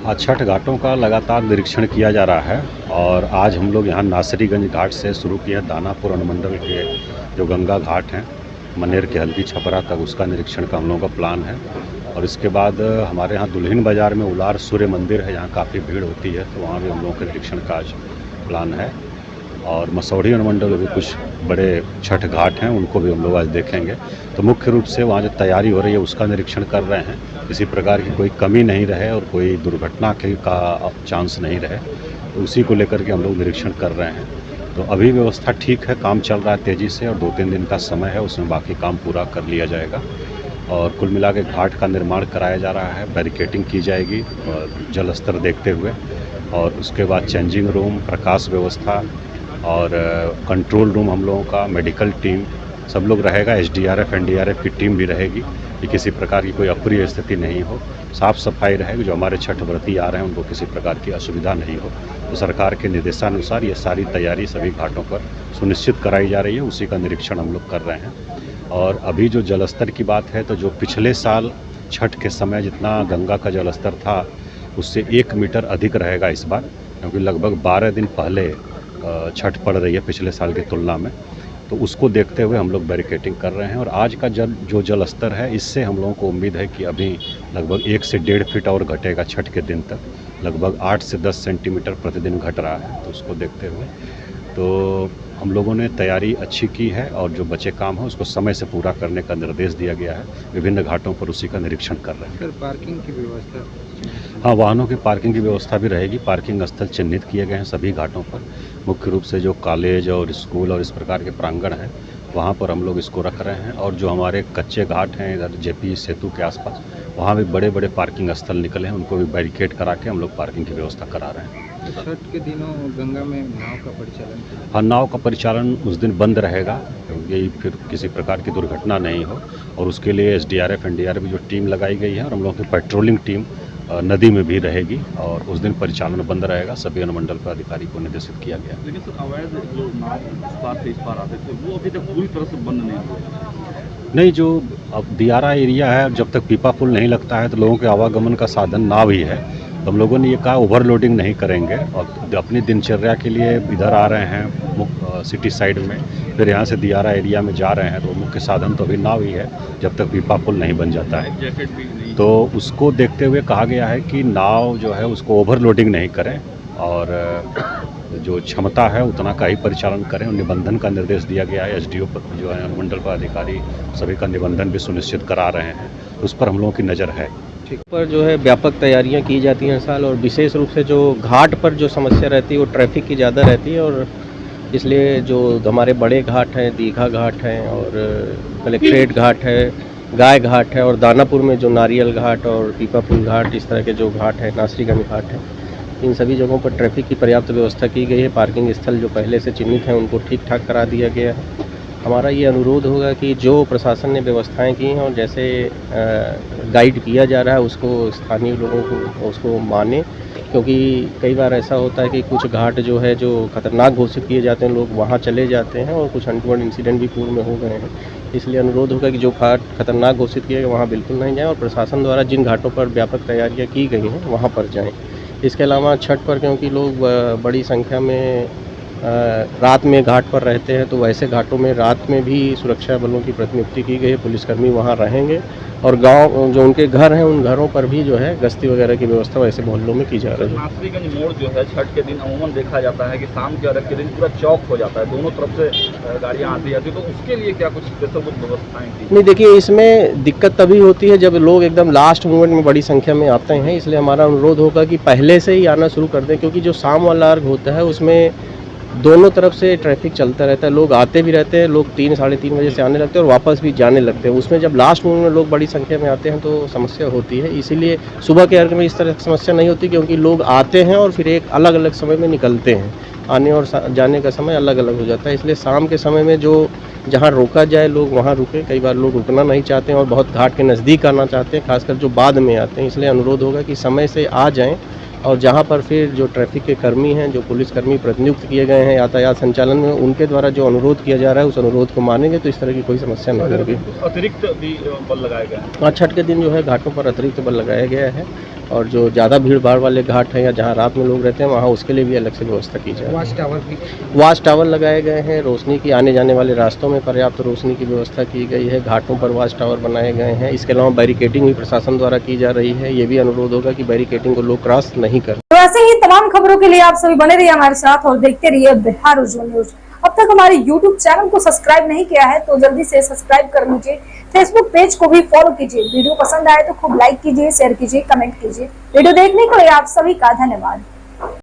आज छठ घाटों का लगातार निरीक्षण किया जा रहा है और आज हम लोग यहाँ नासरीगंज घाट से शुरू किए हैं। दानापुर अनुमंडल के जो गंगा घाट हैं, मनेर के हल्दी छपरा तक, उसका निरीक्षण का हम लोगों का प्लान है। और इसके बाद हमारे यहाँ दुल्हिन बाज़ार में उलार सूर्य मंदिर है, जहाँ काफ़ी भीड़ होती है, तो वहाँ भी हम लोगों के निरीक्षण का आज प्लान है। और मसौढ़ी अनुमंडल में भी कुछ बड़े छठ घाट हैं, उनको भी हम लोग आज देखेंगे। तो मुख्य रूप से वहाँ जो तैयारी हो रही है उसका निरीक्षण कर रहे हैं, किसी प्रकार की कोई कमी नहीं रहे और कोई दुर्घटना का चांस नहीं रहे, तो उसी को लेकर के हम लोग निरीक्षण कर रहे हैं। तो अभी व्यवस्था ठीक है, काम चल रहा है तेज़ी से और 2-3 दिन का समय है, उसमें बाकी काम पूरा कर लिया जाएगा। और कुल मिला के घाट का निर्माण कराया जा रहा है, बैरिकेटिंग की जाएगी और जल स्तर देखते हुए, और उसके बाद चेंजिंग रूम, प्रकाश व्यवस्था और कंट्रोल रूम हम लोगों का, मेडिकल टीम सब लोग रहेगा। SDRF NDRF की टीम भी रहेगी कि किसी प्रकार की कोई अप्रिय स्थिति नहीं हो, साफ़ सफाई रहेगी, जो हमारे छठ व्रती आ रहे हैं उनको किसी प्रकार की असुविधा नहीं हो। तो सरकार के निर्देशानुसार ये सारी तैयारी सभी घाटों पर सुनिश्चित कराई जा रही है, उसी का निरीक्षण हम लोग कर रहे हैं। और अभी जो जलस्तर की बात है, तो जो पिछले साल छठ के समय जितना गंगा का जलस्तर था उससे 1 मीटर अधिक रहेगा इस बार, क्योंकि लगभग 12 दिन पहले छठ पड़ रही है पिछले साल की तुलना में। तो उसको देखते हुए हम लोग बैरिकेटिंग कर रहे हैं। और आज का जो जल स्तर है, इससे हम लोगों को उम्मीद है कि अभी लगभग 1 से 1.5 फीट और घटेगा छठ के दिन तक, लगभग 8 से 10 सेंटीमीटर प्रतिदिन घट रहा है। तो उसको देखते हुए तो हम लोगों ने तैयारी अच्छी की है और जो बचे काम है उसको समय से पूरा करने का निर्देश दिया गया है। विभिन्न घाटों पर उसी का निरीक्षण कर रहे हैं। सर, पार्किंग की व्यवस्था? हाँ, वाहनों की पार्किंग की व्यवस्था भी रहेगी। पार्किंग स्थल चिन्हित किए गए हैं सभी घाटों पर। मुख्य रूप से जो कॉलेज और स्कूल और इस प्रकार के प्रांगण हैं, वहाँ पर हम लोग इसको रख रहे हैं। और जो हमारे कच्चे घाट हैं इधर JP सेतु के आसपास, वहाँ भी बड़े बड़े पार्किंग स्थल निकले हैं, उनको भी बैरिकेड करा के हम लोग पार्किंग की व्यवस्था करा रहे हैं। छठ के दिनों गंगा में नाव का परिचालन? हाँ, नाव का परिचालन उस दिन बंद रहेगा, क्योंकि फिर किसी प्रकार की दुर्घटना नहीं हो, और उसके लिए SDRF NDRF की जो टीम लगाई गई है और हम लोगों की पेट्रोलिंग टीम नदी में भी रहेगी, और उस दिन परिचालन बंद रहेगा। सभी अनुमंडल के अधिकारी को निर्देशित किया गया। लेकिन सर, अवैध जो नाव इस पार से इस पार आते थे वो अभी तक पूरी तरह से बंद नहीं हुआ? नहीं, जो अब दियारा एरिया है, जब तक पीपा पुल नहीं लगता है तो लोगों के आवागमन का साधन नाव ही है। तो हम लोगों ने ये कहा ओवरलोडिंग नहीं करेंगे, और अपनी दिनचर्या के लिए इधर आ रहे हैं सिटी साइड में, फिर यहाँ से दियारा एरिया में जा रहे हैं, तो मुख्य साधन तो अभी नाव ही है जब तक पीपा पुल नहीं बन जाता है। जैकेट भी नहीं? तो उसको देखते हुए कहा गया है कि नाव जो है उसको ओवरलोडिंग नहीं करें और जो क्षमता है उतना का ही परिचालन करें। और निबंधन का निर्देश दिया गया है। SDO जो है अनुमंडल का अधिकारी सभी का निबंधन भी सुनिश्चित करा रहे हैं, उस पर हम लोगों की नज़र है। पर जो है व्यापक तैयारियां की जाती हैं साल, और विशेष रूप से जो घाट पर जो समस्या रहती है वो ट्रैफिक की ज़्यादा रहती है, और इसलिए जो हमारे बड़े घाट हैं, दीघा घाट हैं और कलेक्ट्रेट घाट है, गाय घाट है, और दानापुर में जो नारियल घाट और पीपापुल घाट, इस तरह के जो घाट है, नासरीगंज घाट है, इन सभी जगहों पर ट्रैफिक की पर्याप्त व्यवस्था की गई है। पार्किंग स्थल जो पहले से चिन्हित हैं उनको ठीक ठाक करा दिया गया है। हमारा ये अनुरोध होगा कि जो प्रशासन ने व्यवस्थाएं की हैं और जैसे गाइड किया जा रहा है उसको स्थानीय लोगों को उसको माने, क्योंकि कई बार ऐसा होता है कि कुछ घाट जो है जो खतरनाक घोषित किए जाते हैं, लोग वहाँ चले जाते हैं और कुछ अनटोवर्ड इंसिडेंट भी पूर्व में हो गए हैं। इसलिए अनुरोध होगा कि जो घाट खतरनाक घोषित किए गए वहाँ बिल्कुल नहीं जाएँ, और प्रशासन द्वारा जिन घाटों पर व्यापक तैयारियाँ की गई हैं वहाँ पर जाएँ। इसके अलावा छठ पर क्योंकि लोग बड़ी संख्या में रात में घाट पर रहते हैं, तो वैसे घाटों में रात में भी सुरक्षा बलों की प्रतिनियुक्ति की गई है। पुलिसकर्मी वहाँ रहेंगे, और गांव जो उनके घर हैं उन घरों पर भी जो है गश्ती वगैरह की व्यवस्था वैसे मोहल्लों में की जा रही है। नासरीगंज मोड़ जो है छठ के दिन अमूमन देखा जाता है कि शाम के अर्घ के दिन पूरा चौक हो जाता है, दोनों तरफ से गाड़ियाँ आती जाती है, तो उसके लिए क्या कुछ स्पेशल कुछ व्यवस्थाएँ की? नहीं, देखिए, इसमें दिक्कत तभी होती है जब लोग एकदम लास्ट मोमेंट में बड़ी संख्या में आते हैं। इसलिए हमारा अनुरोध होगा कि पहले से ही आना शुरू कर दें, क्योंकि जो शाम वाला अर्घ होता है उसमें दोनों तरफ से ट्रैफिक चलता रहता है, लोग आते भी रहते हैं, लोग 3 साढ़े 3 बजे से आने लगते हैं और वापस भी जाने लगते हैं। उसमें जब लास्ट मोमेंट में लोग बड़ी संख्या में आते हैं तो समस्या होती है। इसीलिए सुबह के अर्घ में इस तरह की समस्या नहीं होती, क्योंकि लोग आते हैं और फिर एक अलग अलग समय में निकलते हैं, आने और जाने का समय अलग अलग हो जाता है। इसलिए शाम के समय में जो जहाँ रोका जाए लोग वहाँ रुके। कई बार लोग रुकना नहीं चाहते हैं और बहुत घाट के नज़दीक आना चाहते हैं, खासकर जो बाद में आते हैं। इसलिए अनुरोध होगा कि समय से आ जाएँ, और जहाँ पर फिर जो ट्रैफिक के कर्मी हैं, जो पुलिसकर्मी प्रतिनियुक्त किए गए हैं यातायात संचालन में, उनके द्वारा जो अनुरोध किया जा रहा है उस अनुरोध को मानेंगे तो इस तरह की कोई समस्या नहीं होगी। अतिरिक्त भी बल लगाए गए हैं? हाँ, छठ के दिन जो है घाटों पर अतिरिक्त बल लगाया गया है, और जो ज़्यादा भीड़ भाड़ वाले घाट हैं या जहाँ रात में लोग रहते हैं वहाँ उसके लिए भी अलग से व्यवस्था की जाए। वॉच टावर भी वाच टावर लगाए गए हैं, रोशनी की आने जाने वाले रास्तों में पर्याप्त रोशनी की व्यवस्था की गई है, घाटों पर वाच टावर बनाए गए हैं। इसके अलावा बैरिकेडिंग भी प्रशासन द्वारा की जा रही है। ये भी अनुरोध होगा कि बैरिकेडिंग को लोग क्रॉस नहीं करें। तो ऐसे ही तमाम खबरों के लिए आप सभी बने रहिए हमारे साथ और देखते रहिए बिहार उज्जवल न्यूज। अब तक हमारे YouTube चैनल को सब्सक्राइब नहीं किया है तो जल्दी से सब्सक्राइब कर लीजिए। फेसबुक पेज को भी फॉलो कीजिए। वीडियो पसंद आए तो खूब लाइक कीजिए, शेयर कीजिए, कमेंट कीजिए। वीडियो देखने के लिए आप सभी का धन्यवाद।